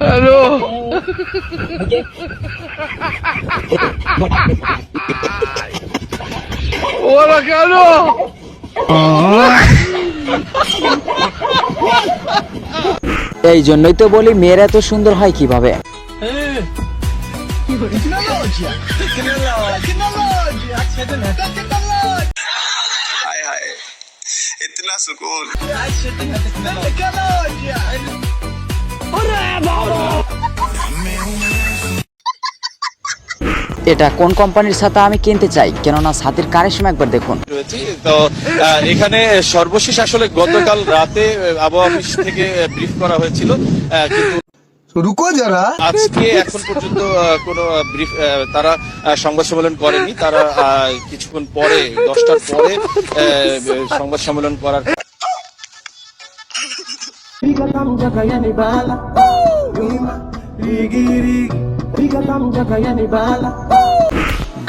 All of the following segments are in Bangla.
হ্যালো ওরা কেন? এই জন্যই তো বলি মেয়েরা এত সুন্দর হয় কিভাবে। इतना सुकून এটা কোন কোম্পানির ছাতা আমি কিনতে চাই, কেননা ছাতির কারিশমা একবার দেখুন। তো এখানে সর্বশেষ আসলে গতকাল রাতে আবহাওয়া অফিস থেকে ব্রিফ করা হয়েছিল, কিন্তু রুকো যারা আজকে এখন পর্যন্ত কোনো ব্রিফ তারা সংবাদ সম্মেলন করেনি। তারা কিছুক্ষণ পরে 10টার পরে সংবাদ সম্মেলন করার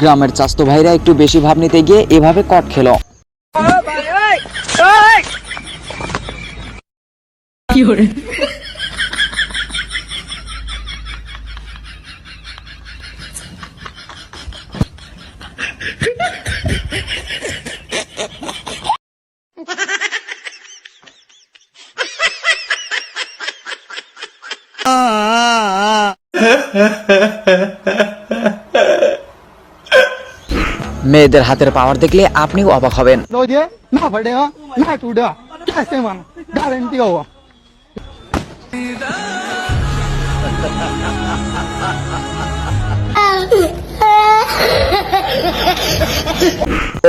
গ্রামের চাস্তো ভাইরা একটু বেশি ভাব নিতে গিয়ে এভাবে কট খেলো। মেয়েদের হাতের পাওয়ার দেখলে আপনিও অবাক হবেন।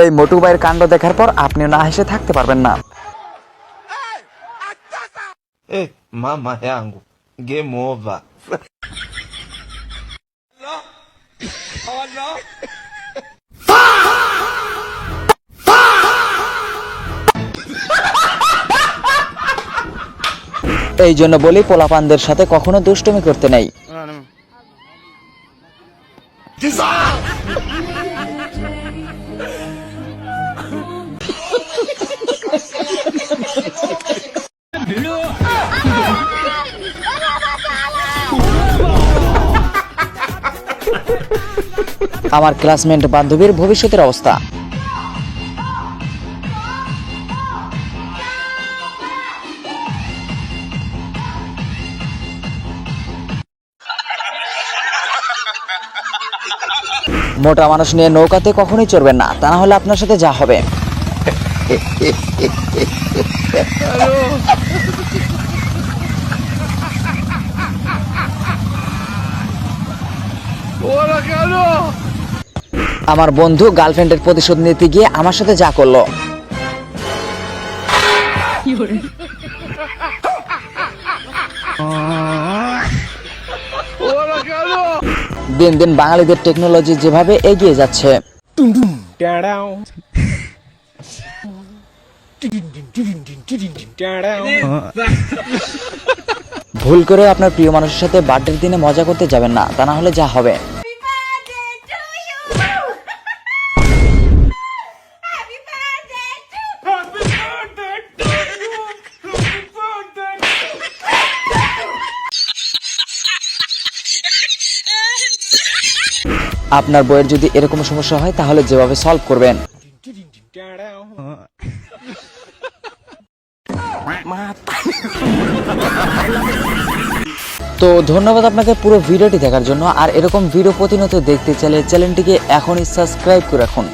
এই মোটু ভাইয়ের কাণ্ড দেখার পর আপনিও না হেসে থাকতে পারবেন না। mama yangu game over এই জন্য বলি পোলাপানদের সাথে কখনো দুষ্টুমি করতে নেই। আমার ক্লাসমেট বান্ধবীর ভবিষ্যতের অবস্থা। মোটা মানুষ নিয়ে নৌকাতে কখনোই চড়বেন না, তা না হলে আপনার সাথে যা হবে। ওরা কেন? আমার বন্ধু গার্লফ্রেন্ডের প্রতিশোধ নিতে গিয়ে আমার সাথে যা করলো। ওরা কেন? দিন দিন বাঙালিদের টেকনোলজি যেভাবে এগিয়ে যাচ্ছে, ভুল করে আপনার প্রিয় মানুষের সাথে বার্থডের দিনে মজা করতে যাবেন না, তা না হলে যা হবে। আপনার বইয়ের যদি এরকম সমস্যা হয় তাহলে যেভাবে সলভ করবেন। তো ধন্যবাদ আপনাকে পুরো ভিডিওটি দেখার জন্য। আর এরকম ভিডিও প্রতিনিয়ত দেখতে চাইলে চ্যানেলটিকে এখনই সাবস্ক্রাইব করে রাখুন।